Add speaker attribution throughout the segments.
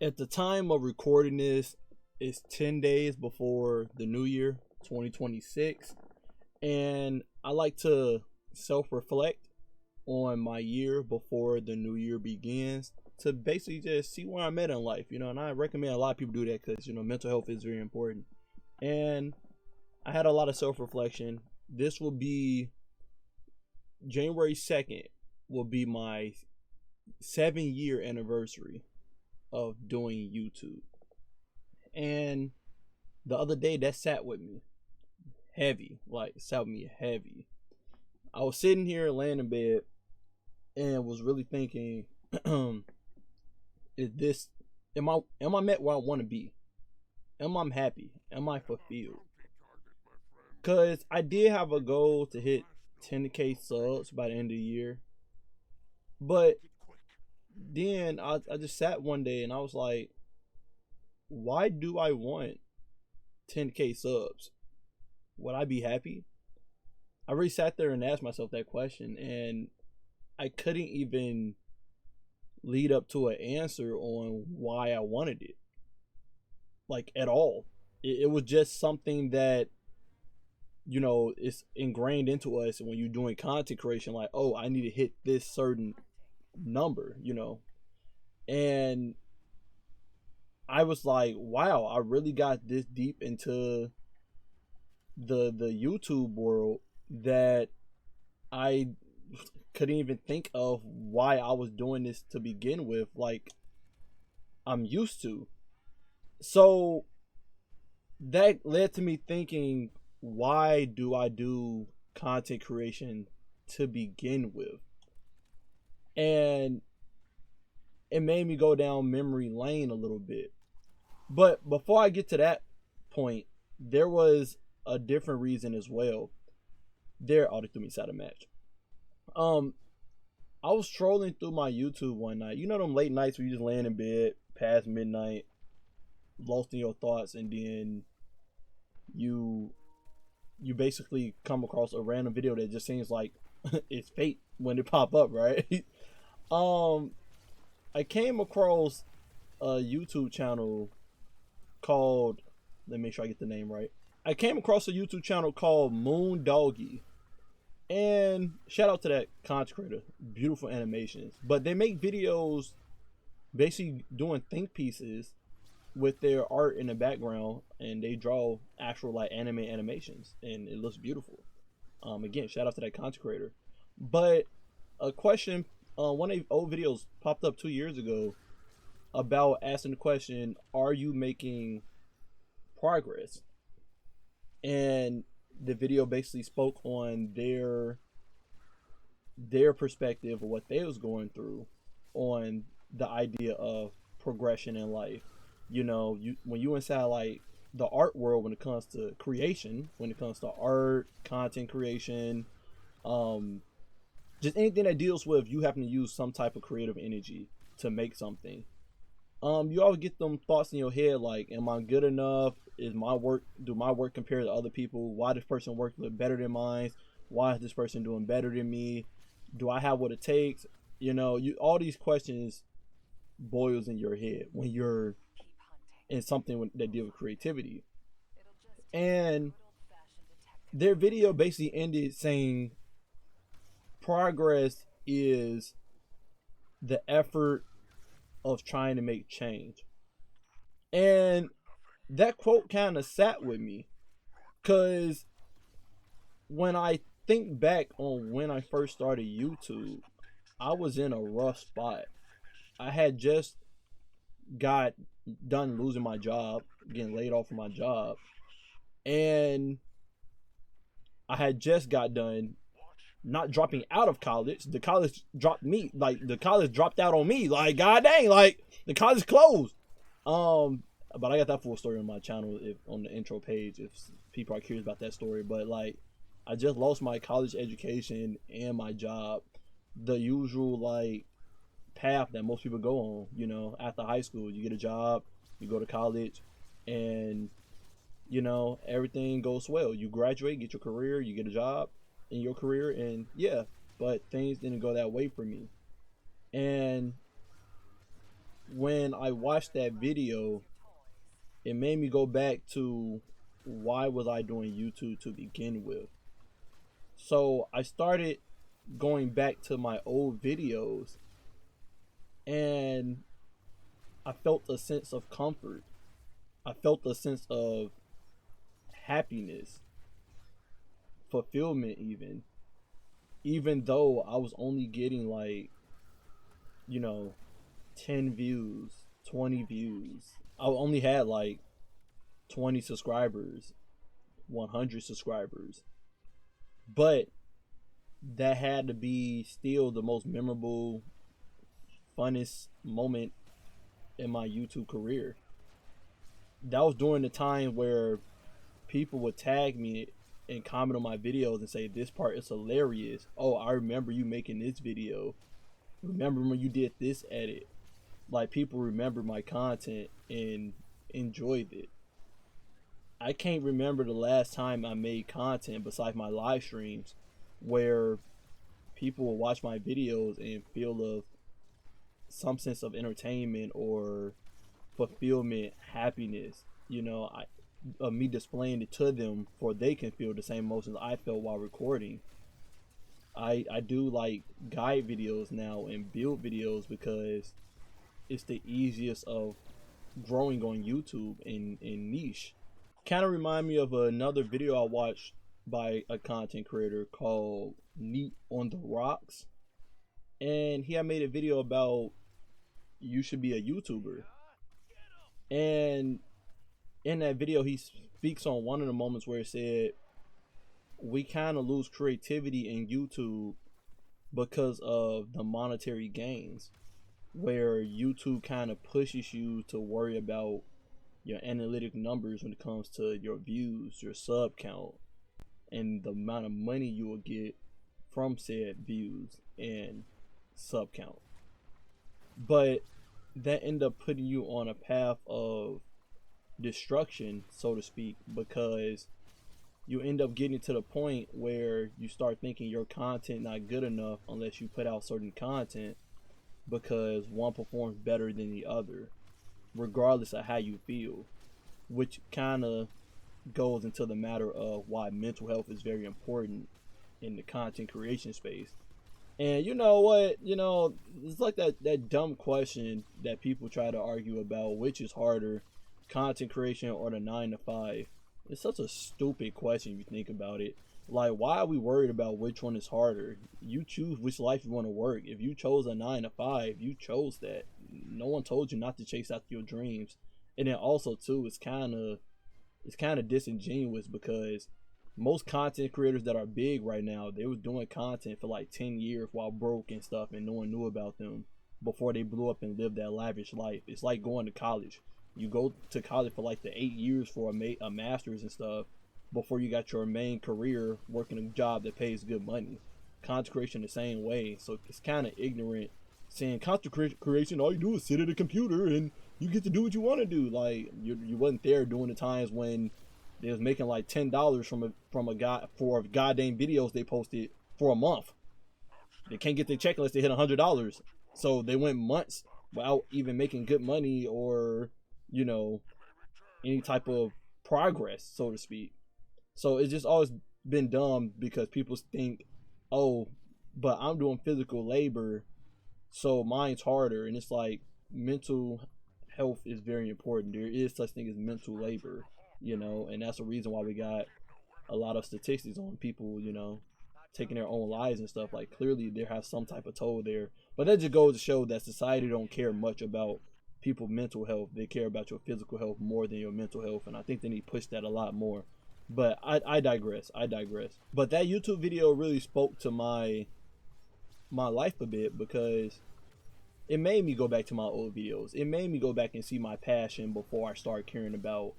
Speaker 1: At the time of recording this, it's 10 days before the new year, 2026. And I like to self-reflect on my year before the new year begins to basically just see where I'm at in life, and I recommend a lot of people do that because, mental health is very important. And I had a lot of self-reflection. This will be January 2nd will be my 7-year anniversary of doing YouTube. And the other day that sat with me heavy, sat with me heavy. I was sitting here laying in bed and was really thinking, am I met where I want to be? Am I happy? Am I fulfilled? Cause I did have a goal to hit 10K subs by the end of the year. But then I just sat one day and I was like, why do I want 10K subs? Would I be happy? I really sat there and asked myself that question, and I couldn't even lead up to an answer on why I wanted it. At all. It was just something that, it's ingrained into us when you're doing content creation, oh, I need to hit this certain number, And I was like, wow, I really got this deep into the YouTube world that I couldn't even think of why I was doing this to begin with, I'm used to. So that led to me thinking, why do I do content creation to begin with? And it made me go down memory lane a little bit. But before I get to that point, there was a different reason as well. They threw me inside a match. I was trolling through my YouTube one night. You know them late nights where you just laying in bed past midnight, lost in your thoughts, and then you basically come across a random video that just seems like it's fate when it pop up, right? I came across a YouTube channel called, let me make sure I get the name right. I came across a YouTube channel called Moon Doggy. And shout out to that content creator. Beautiful animations. But they make videos basically doing think pieces with their art in the background, and they draw actual anime animations, and it looks beautiful. Again, shout out to that content creator. But a question, one of the old videos popped up 2 years ago about asking the question, are you making progress? And the video basically spoke on their perspective of what they was going through on the idea of progression in life. When you inside the art world, when it comes to creation, when it comes to art, content creation, just anything that deals with you having to use some type of creative energy to make something. You always get them thoughts in your head am I good enough? Do my work compare to other people? Why this person work a little better than mine? Why is this person doing better than me? Do I have what it takes? All these questions boils in your head when you're in something that deals with creativity. And their video basically ended saying progress is the effort of trying to make change. And that quote kind of sat with me, because when I think back on when I first started YouTube, I was in a rough spot. I had just got done losing my job, getting laid off from my job, and I had just got done not dropping out of college. The college dropped me, the college dropped out on me, god dang, the college closed. But I got that full story on my channel, on the intro page, if people are curious about that story. But I just lost my college education and my job, the usual path that most people go on. After high school, you get a job, you go to college, and everything goes well. You graduate, get your career, you get a job in your career, and yeah, but things didn't go that way for me. And when I watched that video, it made me go back to why was I doing YouTube to begin with. So I started going back to my old videos, and I felt a sense of comfort. I felt a sense of happiness, fulfillment, even though I was only getting like, you know, 10 views, 20 views. I only had like 20 subscribers, 100 subscribers. But that had to be still the most memorable, funnest moment in my YouTube career. That was during the time where people would tag me and comment on my videos and say, "This part is hilarious. Oh, I remember you making this video. Remember when you did this edit?" Like, people remember my content and enjoyed it. I can't remember the last time I made content besides my live streams where people will watch my videos and feel some sense of entertainment or fulfillment, happiness. Me displaying it to them for they can feel the same emotions I felt while recording. I do like guide videos now and build videos because it's the easiest of growing on YouTube in niche. Kind of remind me of another video I watched by a content creator called Neat on the Rocks, and he had made a video about you should be a YouTuber. And in that video, he speaks on one of the moments where it said we kind of lose creativity in YouTube because of the monetary gains, where YouTube kind of pushes you to worry about your analytic numbers when it comes to your views, your sub count, and the amount of money you will get from said views and sub count. But that end up putting you on a path of destruction, so to speak, because you end up getting to the point where you start thinking your content not good enough unless you put out certain content because one performs better than the other, regardless of how you feel, which kind of goes into the matter of why mental health is very important in the content creation space. And you know what? It's like that dumb question that people try to argue about, which is harder, content creation or the 9 to 5. It's such a stupid question if you think about it. Like, why are we worried about which one is harder? You choose which life you want to work. If you chose a 9 to 5, you chose that. No one told you not to chase after your dreams. And then also too, it's kind of disingenuous because most content creators that are big right now, they was doing content for like 10 years while broke and stuff, and no one knew about them before they blew up and lived that lavish life. It's like going to college. You go to college for like the 8 years for a master's and stuff before you got your main career working a job that pays good money. Content creation the same way. So it's kind of ignorant saying content creation, all you do is sit at a computer and you get to do what you want to do. Like, you wasn't there during the times when they was making like $10 from a guy for goddamn videos they posted for a month. They can't get their check unless they hit $100. So they went months without even making good money or any type of progress, so to speak. So it's just always been dumb because people think, oh, but I'm doing physical labor, so mine's harder. And it's like, mental health is very important. There is such thing as mental labor, and that's the reason why we got a lot of statistics on people, taking their own lives and stuff. Like, clearly there has some type of toll there. But that just goes to show that society don't care much about people's mental health. They care about your physical health more than your mental health, and I think they need to push that a lot more. But I digress. But that YouTube video really spoke to my life a bit because it made me go back to my old videos. It made me go back and see my passion before I start caring about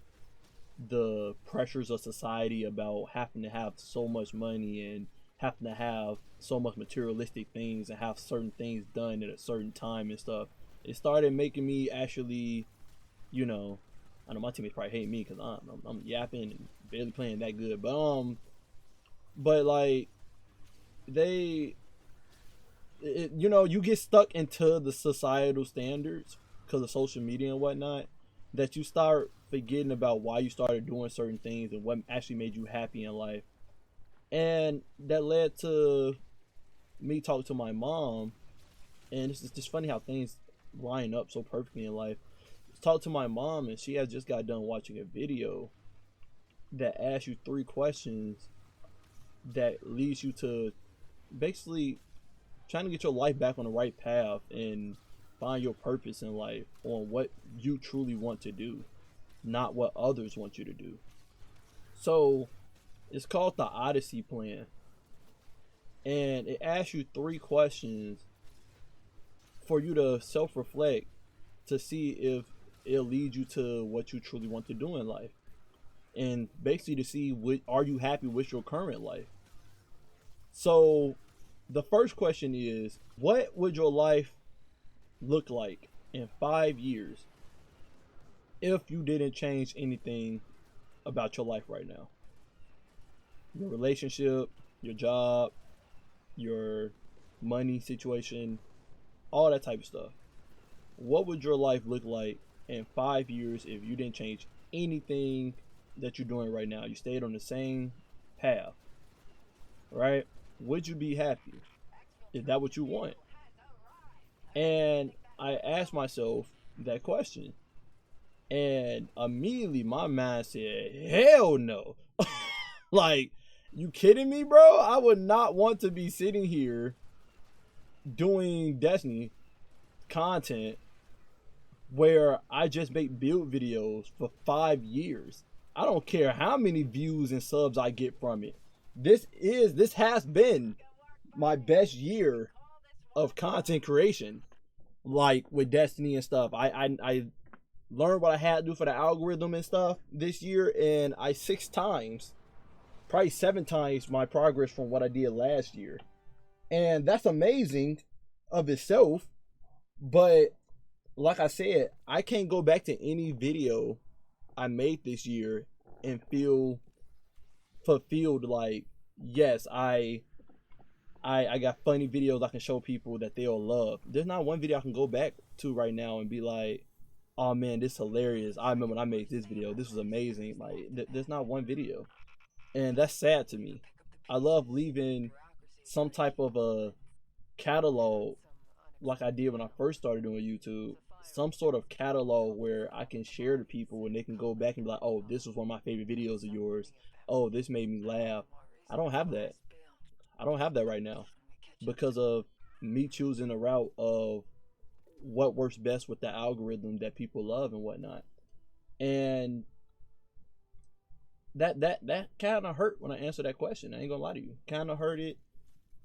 Speaker 1: the pressures of society, about having to have so much money and having to have so much materialistic things and have certain things done at a certain time and stuff. It started making me actually, I know my teammates probably hate me because I'm yapping and barely playing that good, but like you get stuck into the societal standards because of social media and whatnot, that you start forgetting about why you started doing certain things and what actually made you happy in life. And that led to me talking to my mom, and it's just funny how things line up so perfectly in life. Talk to my mom, and she has just got done watching a video that asks you 3 questions that leads you to basically trying to get your life back on the right path and find your purpose in life on what you truly want to do, not what others want you to do. So it's called the Odyssey Plan, and it asks you 3 questions for you to self-reflect to see if it'll lead you to what you truly want to do in life, and basically to see are you happy with your current life. So the first question is, what would your life look like in 5 years if you didn't change anything about your life right now? Your relationship, your job, your money situation, all that type of stuff. What would your life look like in 5 years if you didn't change anything that you're doing right now? You stayed on the same path, right? Would you be happy? Is that what you want? And I asked myself that question, and immediately my mind said, hell no. Like, you kidding me, bro? I would not want to be sitting here doing Destiny content where I just make build videos for 5 years. I don't care how many views and subs I get from it. This has been my best year of content creation, like with Destiny and stuff. I learned what I had to do for the algorithm and stuff this year, and I 6 times, probably 7 times my progress from what I did last year. And that's amazing of itself, but like I said, I can't go back to any video I made this year and feel fulfilled. Like, yes, I got funny videos I can show people that they'll love. There's not one video I can go back to right now and be like, oh man, this is hilarious. I remember when I made this video. This was amazing. Like, there's not one video. And that's sad to me. I love leaving some type of a catalog like I did when I first started doing YouTube. Some sort of catalog where I can share to people and they can go back and be like, oh, this was one of my favorite videos of yours. Oh, this made me laugh. I don't have that. I don't have that right now because of me choosing a route of what works best with the algorithm that people love and whatnot. And that kind of hurt when I answered that question. I ain't gonna lie to you. Kind of hurt it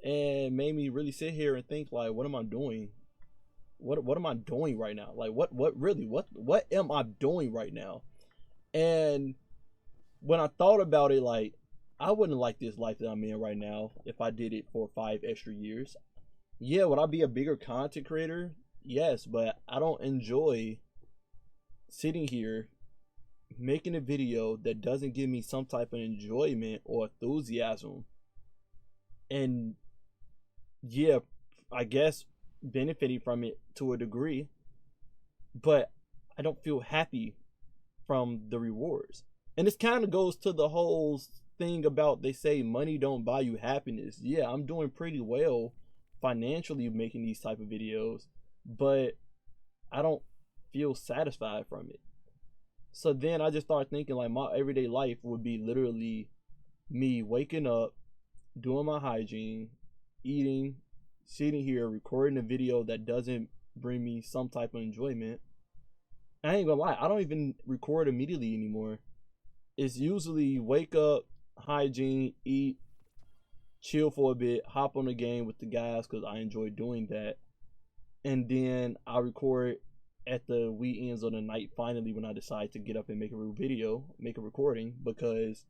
Speaker 1: and made me really sit here and think, like, what am I doing? What am I doing right now? Like, what am I doing right now? And when I thought about it, like, I wouldn't like this life that I'm in right now if I did it for 5 extra years. Yeah, would I be a bigger content creator? Yes, but I don't enjoy sitting here making a video that doesn't give me some type of enjoyment or enthusiasm. And yeah, I guess benefiting from it to a degree, but I don't feel happy from the rewards. And this kind of goes to the whole thing about, they say money don't buy you happiness. Yeah, I'm doing pretty well financially making these type of videos, but I don't feel satisfied from it. So then I just started thinking, like, my everyday life would be literally me waking up, doing my hygiene, eating, sitting here recording a video that doesn't bring me some type of enjoyment. I ain't gonna lie, I don't even record immediately anymore. It's usually wake up, hygiene, eat, chill for a bit, hop on the game with the guys because I enjoy doing that, and then I record at the wee ends of the night finally when I decide to get up and make a recording, because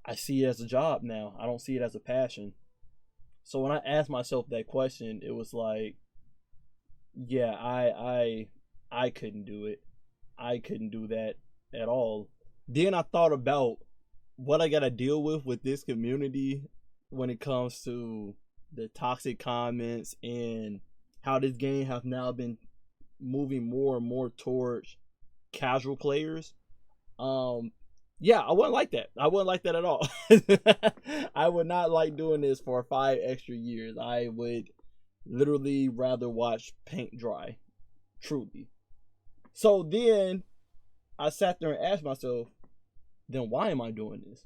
Speaker 1: I see it as a job now. I don't see it as a passion. So when I asked myself that question, it was like, yeah, I couldn't do it. I couldn't do that at all. Then I thought about what I gotta deal with this community when it comes to the toxic comments and how this game have now been moving more and more towards casual players. Um, yeah, I wouldn't like that. I wouldn't like that at all. I would not like doing this for 5 extra years. I would literally rather watch paint dry, truly. So then I sat there and asked myself, then why am I doing this?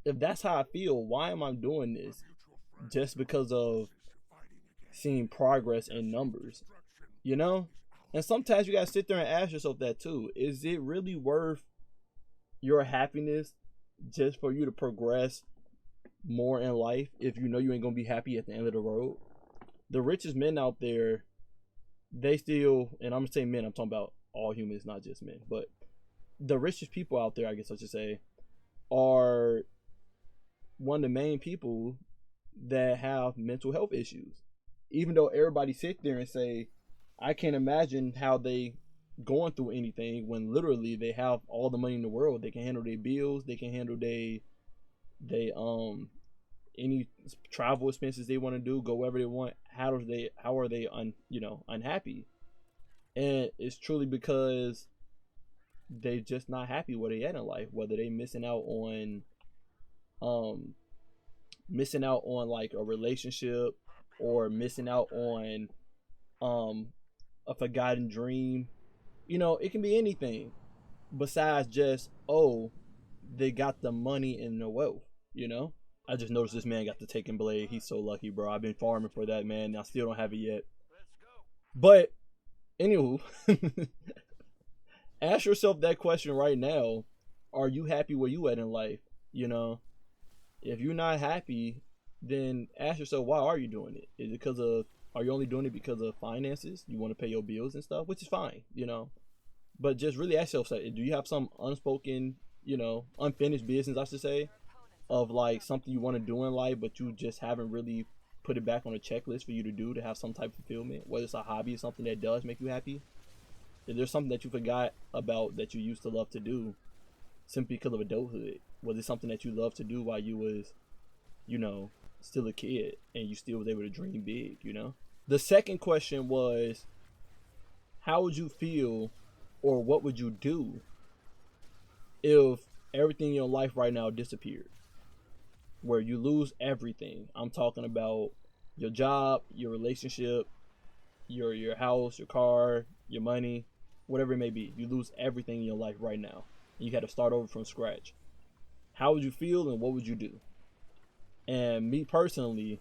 Speaker 1: If that's how I feel, why am I doing this? Just because of seeing progress in numbers, you know? And sometimes you gotta sit there and ask yourself that too. Is it really worth your happiness just for you to progress more in life if you know you ain't gonna be happy at the end of the road? The richest men out there, they still, and I'm gonna say men, I'm talking about all humans, not just men, but the richest people out there, I guess I should say, are one of the main people that have mental health issues. Even though everybody sit there and say, I can't imagine how they going through anything when literally they have all the money in the world. They can handle their bills, they can handle they any travel expenses they want to do, go wherever they want. How are they unhappy? And it's truly because they just not happy where they at in life, whether they um missing out on like a relationship, or missing out on um a forgotten dream. It can be anything besides just, oh, they got the money and the wealth, you know? I just noticed this man got the taken blade. He's so lucky, bro. I've been farming for that, man. I still don't have it yet. But anywho, ask yourself that question right now. Are you happy where you at in life? You know, if you're not happy, then ask yourself, why are you doing it? Is it because of, are you only doing it because of finances? You want to pay your bills and stuff, which is fine, but just really ask yourself, do you have some unspoken, unfinished business, I should say, of like something you want to do in life, but you just haven't really put it back on a checklist for you to do to have some type of fulfillment, whether it's a hobby or something that does make you happy? Is there something that you forgot about that you used to love to do simply because of adulthood? Was it something that you loved to do while you was, still a kid, and you still was able to dream big? The second question was, how would you feel, or what would you do if everything in your life right now disappeared? Where you lose everything. I'm talking about your job, your relationship, your house, your car, your money, whatever it may be. You lose everything in your life right now. You had to start over from scratch. How would you feel, and what would you do? And me personally,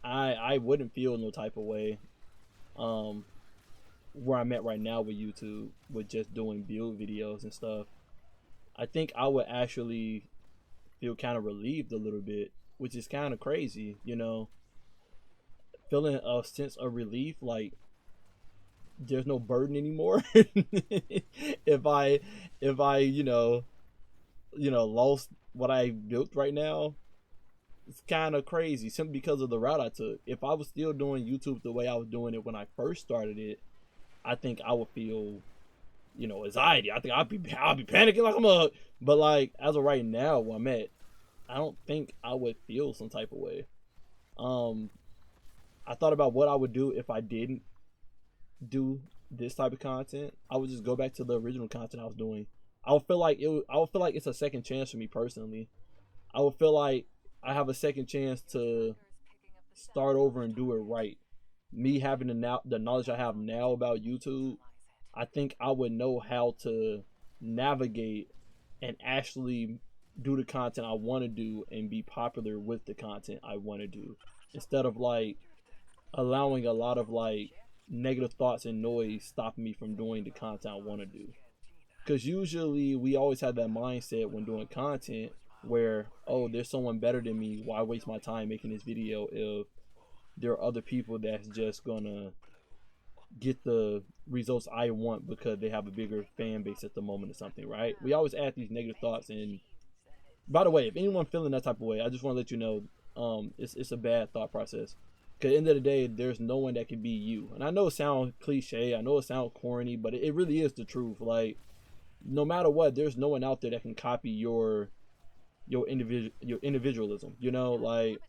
Speaker 1: I wouldn't feel no type of way. Um, where I'm at right now with YouTube, with just doing build videos and stuff, I think I would actually feel kind of relieved a little bit, which is kind of crazy, feeling a sense of relief, like there's no burden anymore. If I lost what I built right now, it's kind of crazy simply because of the route I took. If I was still doing YouTube the way I was doing it when I first started it, I think I would feel, anxiety. I think I'd be panicking like I'm a. But like as of right now, where I'm at, I don't think I would feel some type of way. Um, I thought about what I would do if I didn't do this type of content. I would just go back to the original content I was doing. I would feel like it's a second chance for me personally. I would feel like I have a second chance to start over and do it right. Me having the knowledge I have now about YouTube, I think I would know how to navigate and actually do the content I want to do and be popular with the content I want to do, instead of like allowing a lot of like negative thoughts and noise stopping me from doing the content I want to do. Because usually we always have that mindset when doing content where, oh, there's someone better than me, why waste my time making this video if there are other people that's just gonna get the results I want because they have a bigger fan base at the moment or something, right? We always add these negative thoughts. And by the way, if anyone feeling that type of way, I just want to let you know, it's a bad thought process. Because at the end of the day, there's no one that can be you. And I know it sounds cliche, I know it sounds corny, but it really is the truth. Like, no matter what, there's no one out there that can copy your individualism. Like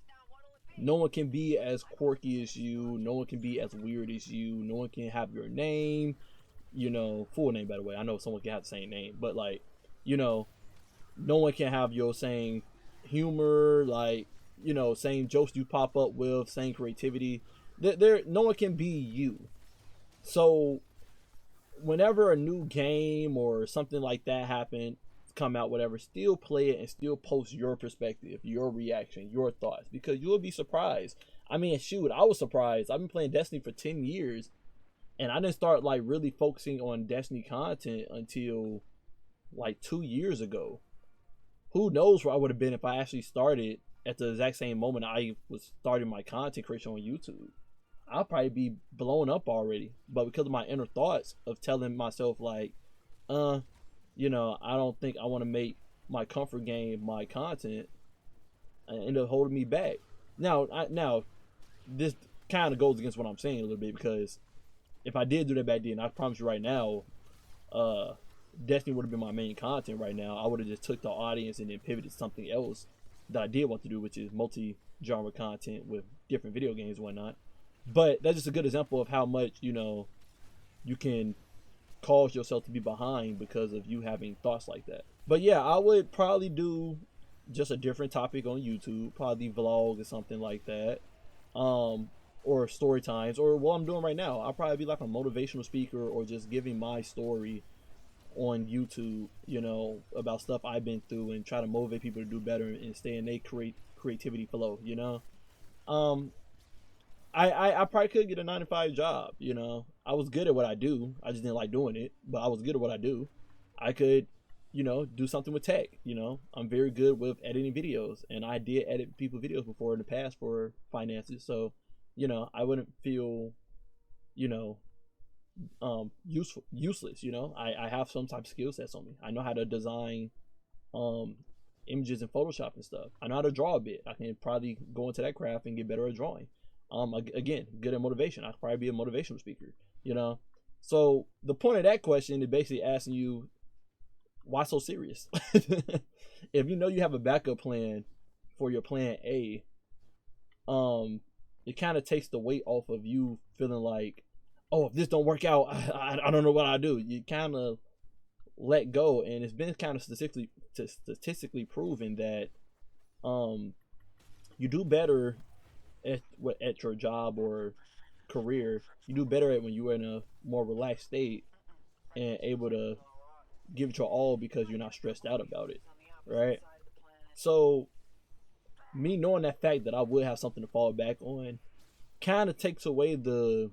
Speaker 1: No one can be as quirky as you. No one can be as weird as you. No one can have your name, full name, by the way. I know someone can have the same name, but like, no one can have your same humor, like, same jokes you pop up with, same creativity. No one can be you. So whenever a new game or something like that come out, whatever, still play it and still post your perspective, your reaction, your thoughts, because you will be surprised. I mean, shoot, I was surprised. I've been playing Destiny for 10 years and I didn't start like really focusing on Destiny content until like 2 years ago. Who knows where I would have been if I actually started at the exact same moment I was starting my content creation on YouTube. I'll probably be blown up already. But because of my inner thoughts of telling myself like, I don't think I want to make my comfort game my content, and end up holding me back. Now this kind of goes against what I'm saying a little bit, because if I did do that back then, I promise you right now, Destiny would have been my main content right now. I would have just took the audience and then pivoted to something else that I did want to do, which is multi-genre content with different video games and whatnot. But that's just a good example of how much, you can cause yourself to be behind because of you having thoughts like that. But yeah, I would probably do just a different topic on YouTube, probably vlog or something like that. Or story times, or what I'm doing right now. I'll probably be like a motivational speaker or just giving my story on YouTube, about stuff I've been through and try to motivate people to do better and stay in their creativity flow, I probably could get a 9 to 5 job. I was good at what I do. I just didn't like doing it, but I was good at what I do. I could, do something with tech. I'm very good with editing videos, and I did edit people's videos before in the past for finances. So, I wouldn't feel, useless. I have some type of skill sets on me. I know how to design images in Photoshop and stuff. I know how to draw a bit. I can probably go into that craft and get better at drawing. Again, good at motivation. I could probably be a motivational speaker. So the point of that question is basically asking you, why so serious? If you have a backup plan for your plan A, it kind of takes the weight off of you feeling like, oh, if this don't work out, I don't know what I do. You kind of let go, and it's been kind of statistically proven that you do better at your job or career. You do better at when you're in a more relaxed state and able to give it your all because you're not stressed out about it, right? So me knowing that fact that I would have something to fall back on kind of takes away the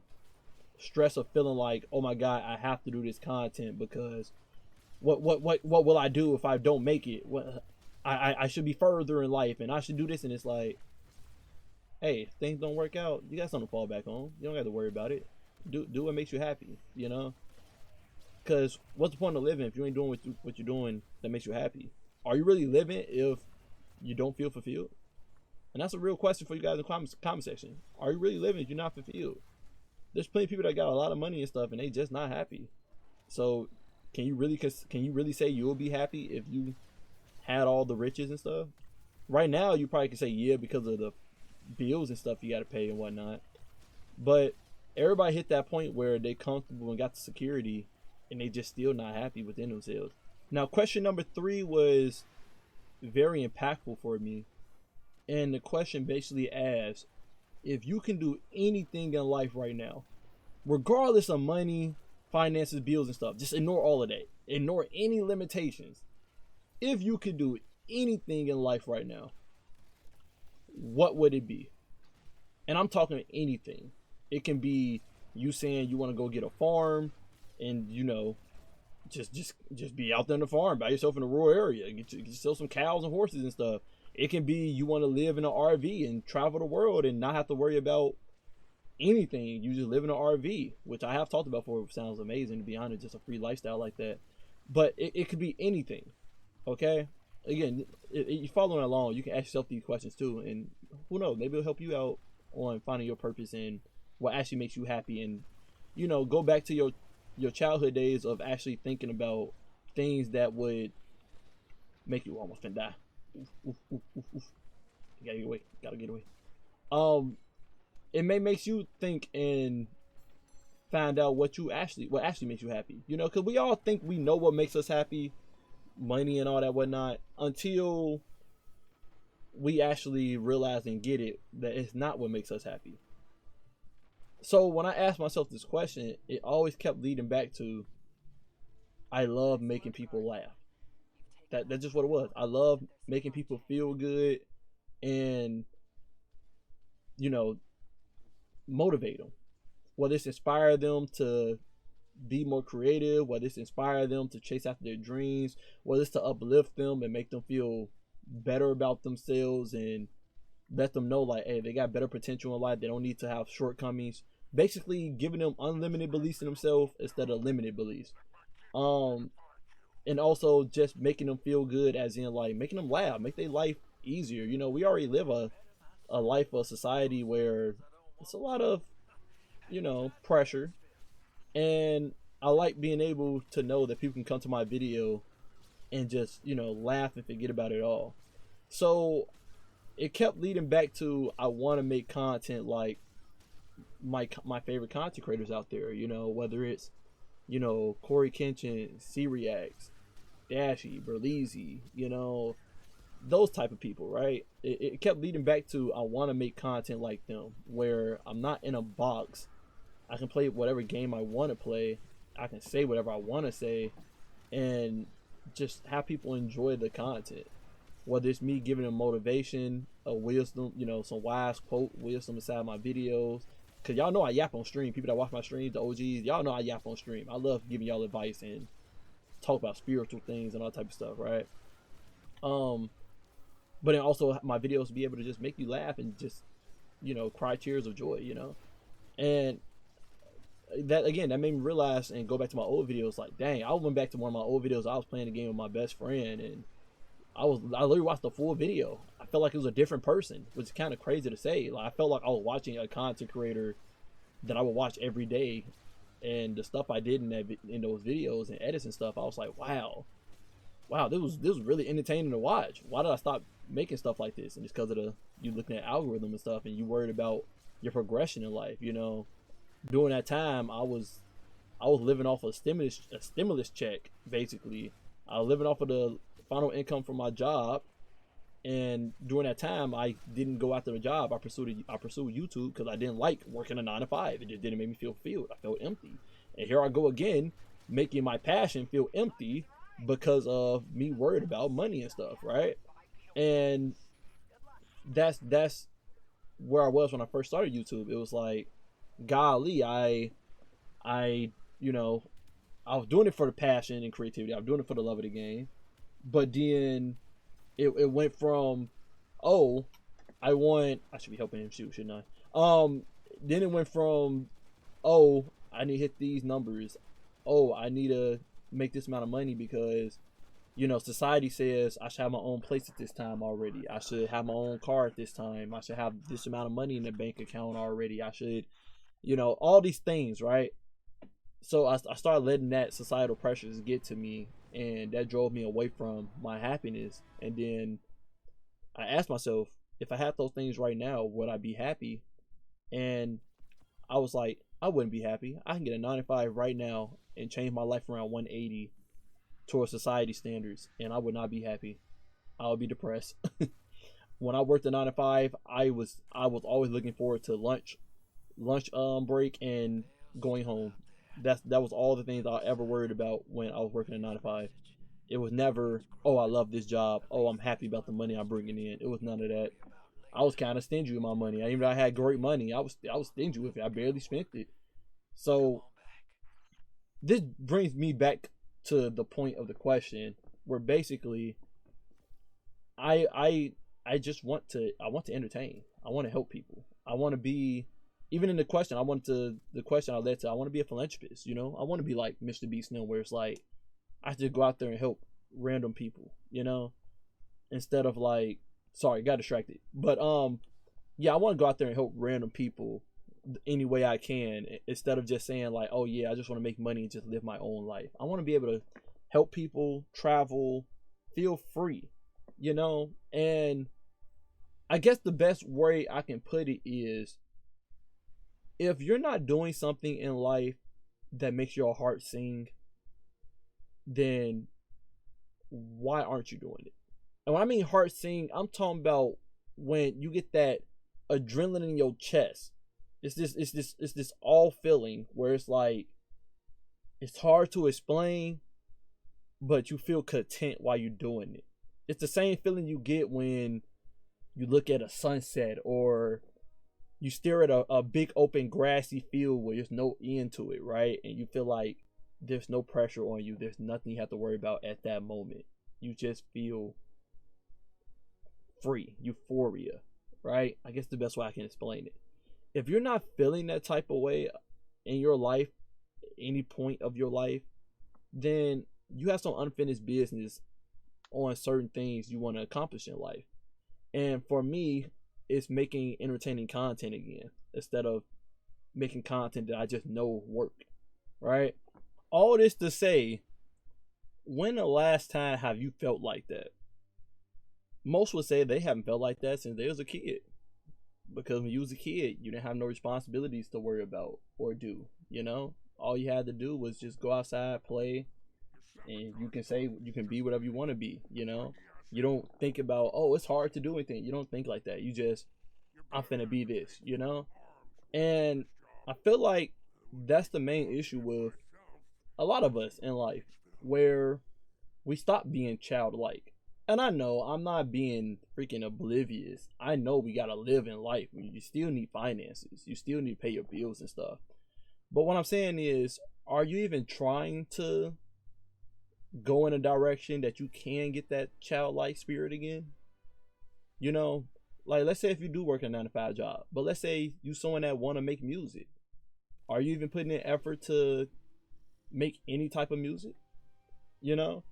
Speaker 1: stress of feeling like, oh my god, I have to do this content because what will I do if I don't make it? I should be further in life and I should do this. And it's like, hey, if things don't work out, you got something to fall back on. You don't have to worry about it. Do what makes you happy, because what's the point of living if you ain't doing what you're doing that makes you happy? Are you really living if you don't feel fulfilled? And that's a real question for you guys in the comment section. Are you really living if you're not fulfilled? There's plenty of people that got a lot of money and stuff and they just not happy. So can you really say you'll be happy if you had all the riches and stuff? Right now you probably can say yeah because of the bills and stuff you got to pay and whatnot. But everybody hit that point where they comfortable and got the security and they just still not happy within themselves. Now, question number 3 was very impactful for me. And the question basically asks, if you can do anything in life right now, regardless of money, finances, bills, and stuff, just ignore all of that. Ignore any limitations. If you could do anything in life right now, what would it be? And I'm talking anything. It can be you saying you want to go get a farm and just be out there in the farm by yourself in a rural area, get yourself some cows and horses and stuff. It can be you want to live in an RV and travel the world and not have to worry about anything. You just live in an RV, which I have talked about before. It sounds amazing, to be honest, just a free lifestyle like that. But it could be anything. Okay, again, if you're following along, you can ask yourself these questions too, and who knows, maybe it'll help you out on finding your purpose and what actually makes you happy. And go back to your childhood days of actually thinking about things that would make you almost finna die. Oof, oof, oof, oof, oof. Gotta get away. um, it may makes you think and find out what actually makes you happy. You know, because we all think we know what makes us happy, money and all that whatnot, until we actually realize and get it that it's not what makes us happy. So when I asked myself this question, it always kept leading back to I love making people laugh. That's just what it was. I love making people feel good and, you know, motivate them. Whether it's inspire them to be more creative, whether it's inspire them to chase after their dreams, whether it's to uplift them and make them feel better about themselves and let them know like, hey, they got better potential in life. They don't need to have shortcomings. Basically, giving them unlimited beliefs in themselves instead of limited beliefs. Um, and also just making them feel good, as in like making them laugh, make their life easier. You know, we already live a life of society where it's a lot of, you know, pressure, and I like being able to know that people can come to my video and just, you know, laugh and forget about it all. So it kept leading back to I want to make content like my favorite content creators out there. You know, whether it's, you know, Corey Kenshin, C Reacts, Dashy, Berleezy, you know, those type of people, right? It kept leading back to I want to make content like them, where I'm not in a box. I can play whatever game I want to play. I can say whatever I want to say, and just have people enjoy the content. Whether it's me giving them motivation, a wisdom, you know, some wise quote, wisdom inside my videos. Cause y'all know I yap on stream. People that watch my streams, the OGs, y'all know I yap on stream. I love giving y'all advice and talk about spiritual things and all type of stuff, right? But then also my videos be able to just make you laugh and just, you know, cry tears of joy, you know. And that again, that made me realize and go back to my old videos. Like, dang, I went back to one of my old videos. I was playing a game with my best friend, and I literally watched the full video. I felt like it was a different person, which is kind of crazy to say. Like, I felt like I was watching a content creator that I would watch every day, and the stuff I did in those videos and edits and stuff, I was like, wow, this was really entertaining to watch. Why did I stop making stuff like this? And it's because of you looking at algorithm and stuff, and you worried about your progression in life. You know, during that time, I was living off a stimulus check basically. I was living off of the final income from my job, and during that time, I didn't go after the job. I pursued YouTube because I didn't like working a 9 to 5. It just didn't make me feel filled. I felt empty, and here I go again, making my passion feel empty because of me worried about money and stuff, right? And that's where I was when I first started YouTube. It was like, golly, I you know, I was doing it for the passion and creativity. I was doing it for the love of the game. But then it went from, oh, I should be helping him shoot, shouldn't I? Then it went from, oh, I need to hit these numbers. Oh, I need to make this amount of money because, you know, society says I should have my own place at this time already. I should have my own car at this time. I should have this amount of money in the bank account already. I should, you know, all these things, right? So I started letting that societal pressures get to me, and that drove me away from my happiness. And then I asked myself, if I had those things right now, would I be happy? And I was like, I wouldn't be happy. I can get a 9 to 5 right now and change my life around 180 towards society standards, and I would not be happy. I would be depressed. When I worked a 9 to 5, I was always looking forward to lunch break and going home. That was all the things I ever worried about when I was working a 9 to 5. It was never, oh, I love this job. Oh, I'm happy about the money I'm bringing in. It was none of that. I was kind of stingy with my money. Even though I had great money, I was stingy with it. I barely spent it. So this brings me back to the point of the question, where basically I just want to entertain. I want to help people. I want to be, even in the question, the question I led to, I want to be a philanthropist, you know? I want to be like Mr. Beast now, where it's like, I just go out there and help random people, you know? Instead of like, sorry, got distracted. But yeah, I want to go out there and help random people any way I can, instead of just saying like, oh yeah, I just want to make money and just live my own life. I want to be able to help people, travel, feel free, you know? And I guess the best way I can put it is, if you're not doing something in life that makes your heart sing, then why aren't you doing it? And when I mean heart sing, I'm talking about when you get that adrenaline in your chest. It's this all feeling where it's like, it's hard to explain, but you feel content while you're doing it. It's the same feeling you get when you look at a sunset, or you stare at a big open grassy field where there's no end to it, right? And you feel like there's no pressure on you. There's nothing you have to worry about at that moment. You just feel free, euphoria, right? I guess the best way I can explain it. If you're not feeling that type of way in your life, any point of your life, then you have some unfinished business on certain things you want to accomplish in life. And for me, it's making entertaining content again, instead of making content that I just know work, right? All this to say, when the last time have you felt like that? Most would say they haven't felt like that since they was a kid. Because when you was a kid, you didn't have no responsibilities to worry about or do, you know? All you had to do was just go outside, play, and you can say, you can be whatever you want to be, you know? You don't think about, oh, it's hard to do anything. You don't think like that. You just, I'm finna be this, you know? And I feel like that's the main issue with a lot of us in life, where we stop being childlike. And I know I'm not being freaking oblivious. I know we gotta live in life. You still need finances. You still need to pay your bills and stuff. But what I'm saying is, are you even trying to go in a direction that you can get that childlike spirit again? You know, like, let's say if you do work a 9 to 5 job, but let's say you someone that want to make music. Are you even putting in effort to make any type of music? You know,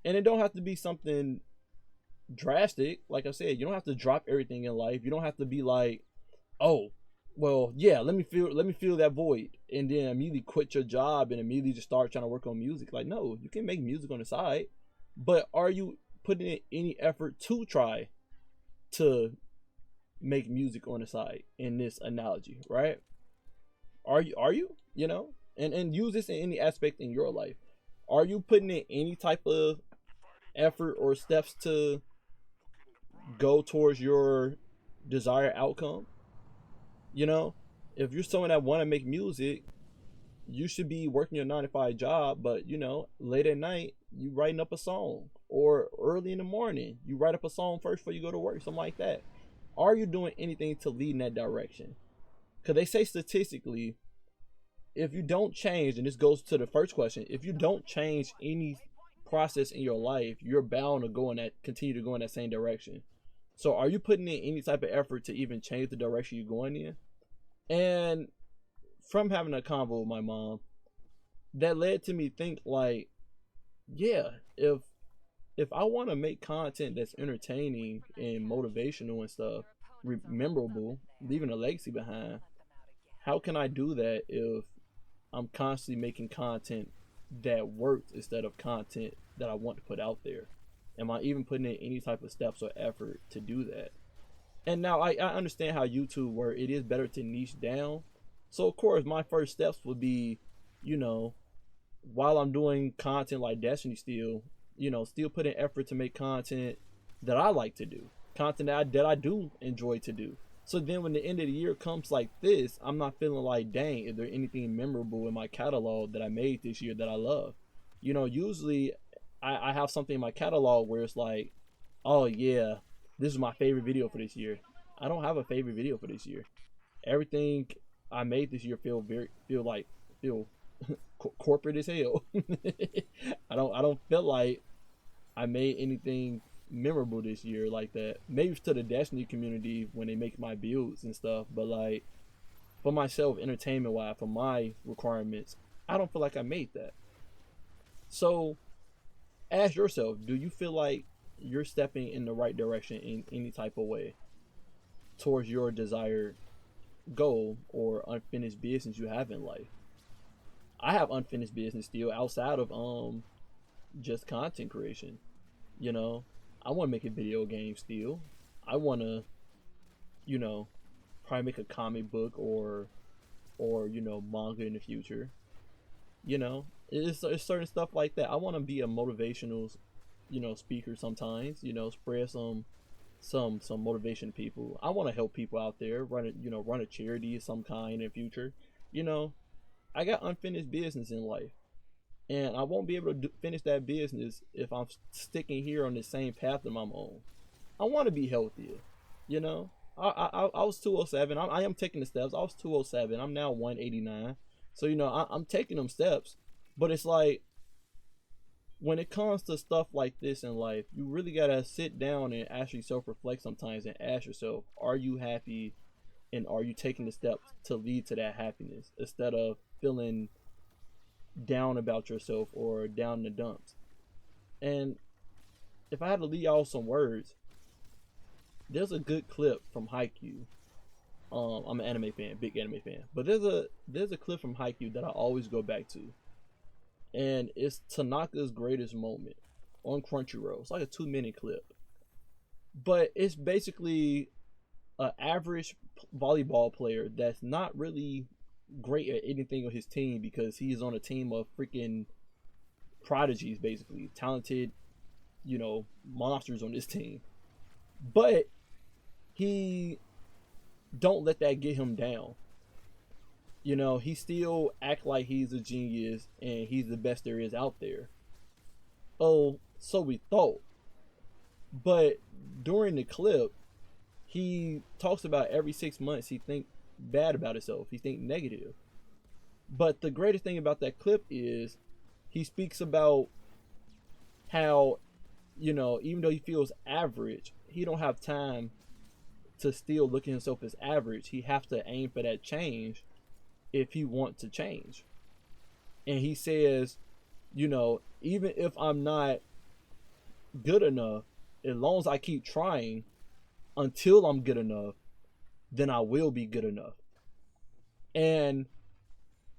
Speaker 1: and it don't have to be something drastic. Like I said, you don't have to drop everything in life. You don't have to be like, oh, well, yeah, let me feel that void, and then immediately quit your job and immediately just start trying to work on music. Like, no, you can make music on the side, but are you putting in any effort to try to make music on the side in this analogy, right? Are you, you know, and use this in any aspect in your life. Are you putting in any type of effort or steps to go towards your desired outcome? You know, if you're someone that want to make music, you should be working your 9 to 5 job, but you know, late at night you writing up a song, or early in the morning you write up a song first before you go to work, something like that. Are you doing anything to lead in that direction? Because they say statistically, if you don't change, and this goes to the first question, if you don't change any process in your life, you're bound to continue to go in that same direction. So are you putting in any type of effort to even change the direction you're going in? And from having a convo with my mom, that led to me think like, yeah, if I want to make content that's entertaining and motivational and stuff, memorable, leaving a legacy behind, how can I do that if I'm constantly making content that works instead of content that I want to put out there? Am I even putting in any type of steps or effort to do that? And now I understand how YouTube works. It is better to niche down. So of course my first steps would be, you know, while I'm doing content like Destiny still, you know, still putting effort to make content that I like to do. Content that I do enjoy to do. So then when the end of the year comes like this, I'm not feeling like, dang, is there anything memorable in my catalog that I made this year that I love? You know, usually I have something in my catalog where it's like, oh yeah, this is my favorite video for this year. I don't have a favorite video for this year. Everything I made this year feel corporate as hell. I don't feel like I made anything memorable this year like that. Maybe to the Destiny community when they make my builds and stuff, but like for myself, entertainment wise, for my requirements, I don't feel like I made that. So ask yourself, do you feel like you're stepping in the right direction in any type of way towards your desired goal or unfinished business you have in life? I have unfinished business still outside of just content creation. You know, I want to make a video game still. I want to you know, probably make a comic book or manga in the future. It's certain stuff like that. I want to be a motivational, speaker sometimes. Spread some motivation to people. I want to help people out there. Run a charity of some kind in the future. You know, I got unfinished business in life, and I won't be able to finish that business if I'm sticking here on the same path that I'm on. I want to be healthier. You know, I was 207. I am taking the steps. I was 207. I'm now 189. So I'm taking them steps, but it's like when it comes to stuff like this in life, you really gotta sit down and actually self-reflect sometimes and ask yourself, are you happy, and are you taking the steps to lead to that happiness instead of feeling down about yourself or down in the dumps. And if I had to leave y'all some words, there's a good clip from Haikyuu. I'm an anime fan, big anime fan, but there's a clip from Haikyuu that I always go back to, and it's Tanaka's greatest moment on Crunchyroll. It's like a 2 minute clip, but it's basically an average volleyball player that's not really great at anything on his team because he's on a team of freaking prodigies, basically talented, monsters on this team. But he don't let that get him down. He still act like he's a genius and he's the best there is out there. Oh, so we thought. But during the clip, he talks about every 6 months he think bad about himself. He think negative. But the greatest thing about that clip is he speaks about how, even though he feels average, he don't have time to still look at himself as average. He have to aim for that change if he wants to change. And he says, even if I'm not good enough, as long as I keep trying until I'm good enough, then I will be good enough. And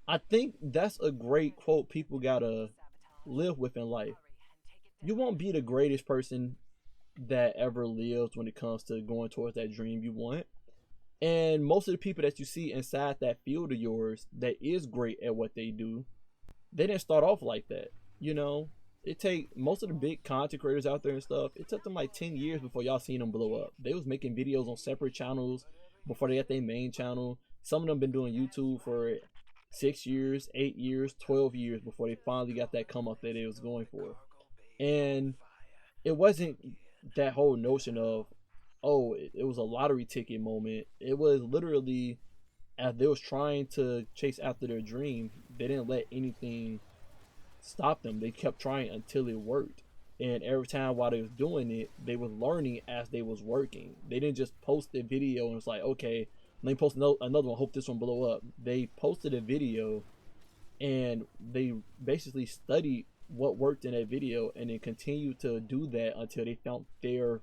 Speaker 1: I think that's a great quote people gotta live with in life. You won't be the greatest person that ever lived when it comes to going towards that dream you want. And most of the people that you see inside that field of yours that is great at what they do, they didn't start off like that. It take most of the big content creators out there and stuff, it took them like 10 years before y'all seen them blow up. They was making videos on separate channels before they got their main channel. Some of them been doing YouTube for 6 years, 8 years, 12 years before they finally got that come up that they was going for. And it wasn't that whole notion of, oh, it was a lottery ticket moment. It was literally as they was trying to chase after their dream, they didn't let anything stop them. They kept trying until it worked. And every time while they was doing it, they was learning as they was working. They didn't just post a video and it's like, okay, let me post another one, hope this one blow up. They posted a video and they basically studied what worked in that video and then continued to do that until they found their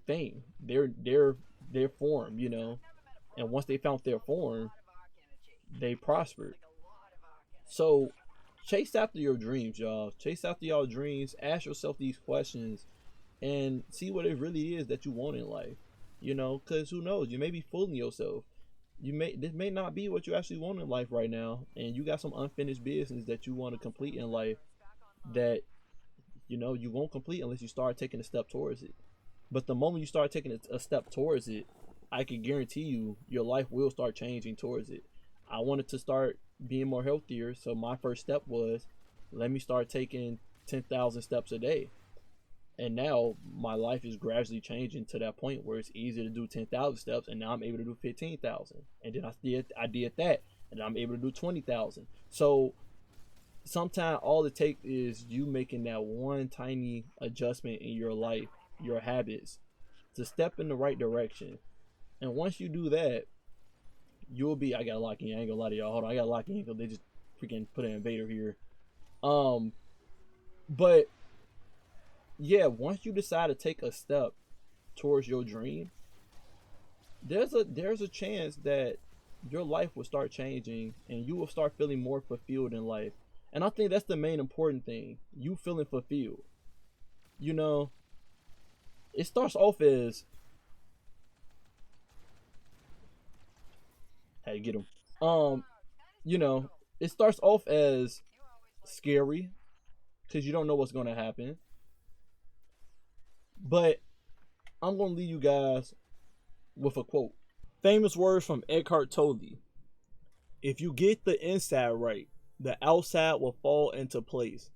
Speaker 1: thing, their form, And once they found their form, they prospered. So chase after your dreams, y'all. Chase after y'all dreams. Ask yourself these questions and see what it really is that you want in life. Because who knows? You may be fooling yourself. This may not be what you actually want in life right now, and you got some unfinished business that you want to complete in life that you won't complete unless you start taking a step towards it. But the moment you start taking a step towards it, I can guarantee you your life will start changing towards it. I wanted to start being more healthier, so my first step was let me start taking 10,000 steps a day. And now my life is gradually changing to that point where it's easier to do 10,000 steps, and now I'm able to do 15,000. And then I did that, and I'm able to do 20,000. So sometimes all it takes is you making that one tiny adjustment in your life, your habits, to step in the right direction. And once you do that, you'll be. I gotta lock in. I ain't gonna lie to y'all. Hold on, I gotta lock in because they just freaking put an invader here. But yeah, once you decide to take a step towards your dream, there's a chance that your life will start changing and you will start feeling more fulfilled in life. And I think that's the main important thing. You feeling fulfilled. It starts off as How you get them? Um, you know, it starts off as scary because you don't know what's gonna happen. But I'm gonna leave you guys with a quote. Famous words from Eckhart Tolle. If you get the inside right, the outside will fall into place.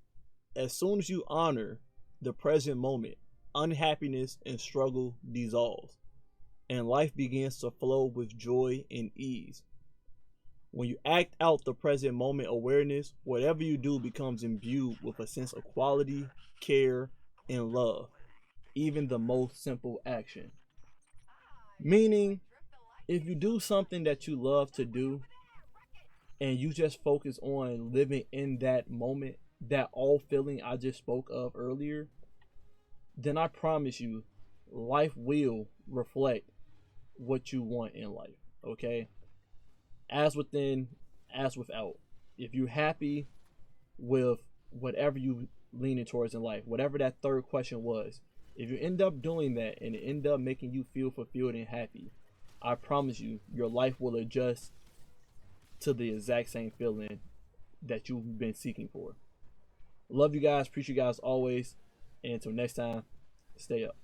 Speaker 1: As soon as you honor the present moment, unhappiness and struggle dissolve, and life begins to flow with joy and ease. When you act out the present moment awareness, whatever you do becomes imbued with a sense of quality, care, and love, even the most simple action. Meaning, if you do something that you love to do and you just focus on living in that moment, that all feeling I just spoke of earlier, then I promise you, life will reflect what you want in life. Okay? As within, as without. If you're happy with whatever you leaning towards in life, whatever that third question was, if you end up doing that and it end up making you feel fulfilled and happy, I promise you, your life will adjust to the exact same feeling that you've been seeking for. Love you guys, appreciate you guys always, and until next time, stay up.